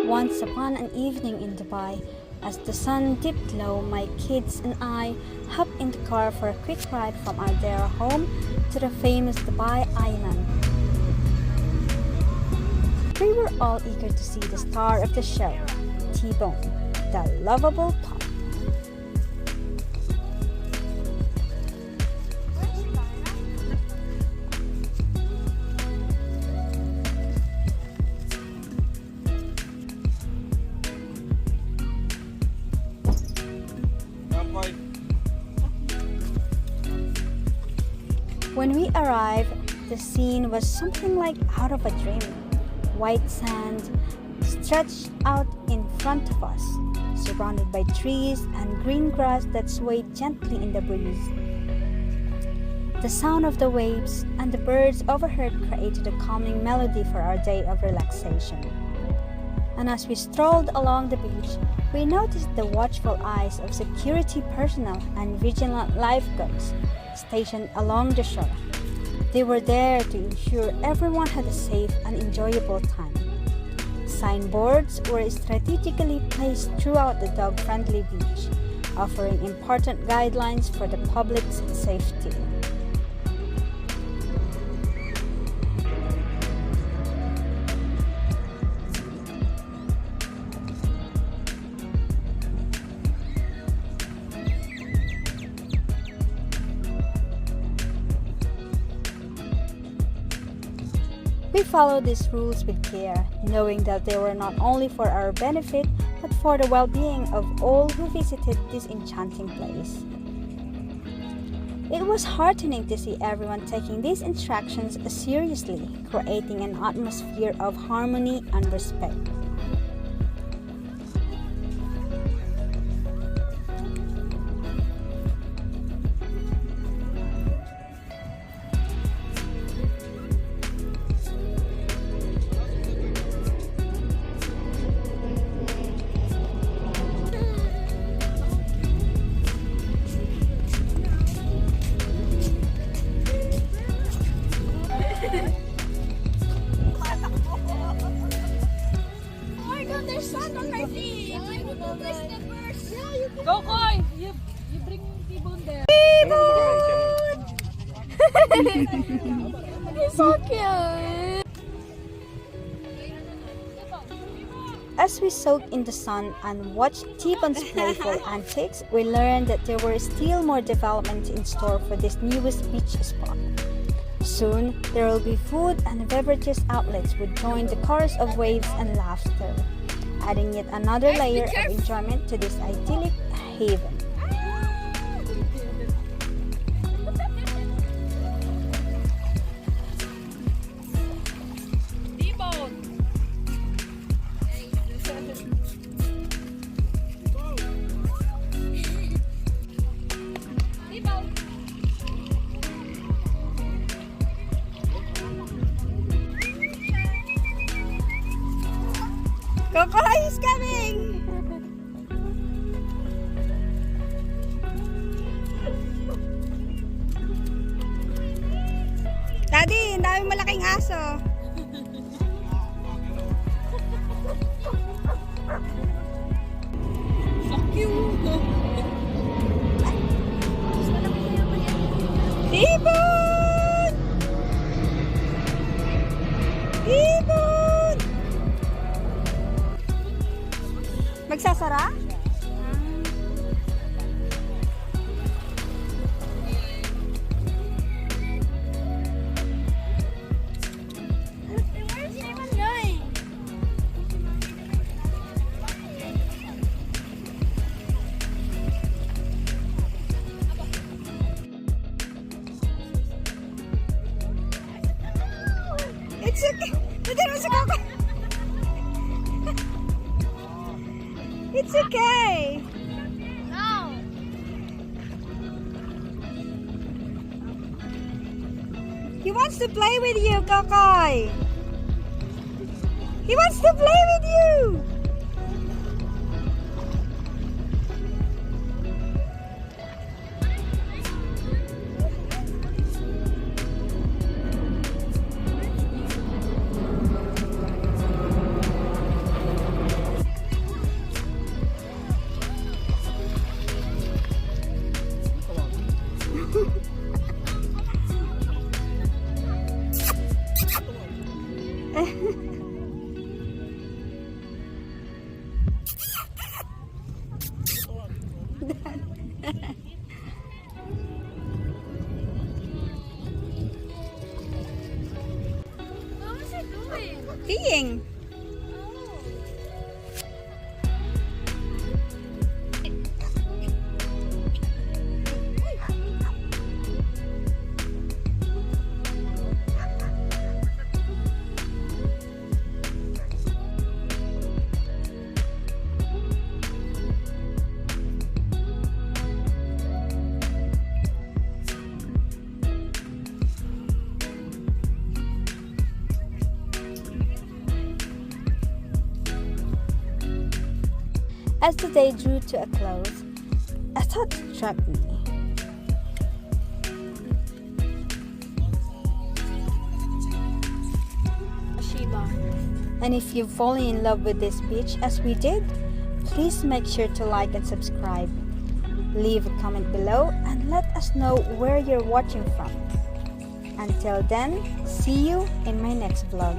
Once upon an evening in Dubai, as the sun dipped low, my kids and I hopped in the car for a quick ride from our Deira home to the famous Dubai island. We were all eager to see the star of the show, Tbone, the lovable pup. When we arrived, the scene was something like out of a dream. White sand stretched out in front of us, surrounded by trees and green grass that swayed gently in the breeze. The sound of the waves and the birds overhead created a calming melody for our day of relaxation. And as we strolled along the beach, we noticed the watchful eyes of security personnel and vigilant lifeguards stationed along the shore. They were there to ensure everyone had a safe and enjoyable time. Signboards were strategically placed throughout the dog-friendly beach, offering important guidelines for the public's safety. We followed these rules with care, knowing that they were not only for our benefit, but for the well-being of all who visited this enchanting place. It was heartening to see everyone taking these instructions seriously, creating an atmosphere of harmony and respect. Go, Koy! You bring Tbone there. Tbone! He's so cute! As we soaked in the sun and watched Tbone's playful antics, we learned that there were still more development in store for this newest beach spot. Soon, there will be food and beverages outlets would join the chorus of waves and laughter, adding yet another layer of enjoyment to this idyllic haven. Coco is coming! Daddy, ang daming malaking aso. Fuck you! Tbone! Tbone! Magsasara? It's okay. It's okay. No. He wants to play with you, Kokoy. He wants to play with you. What was he doing? Peeing. As the day drew to a close, a thought struck me. Shiba. And if you've fallen in love with this beach as we did, please make sure to like and subscribe. Leave a comment below and let us know where you're watching from. Until then, see you in my next vlog.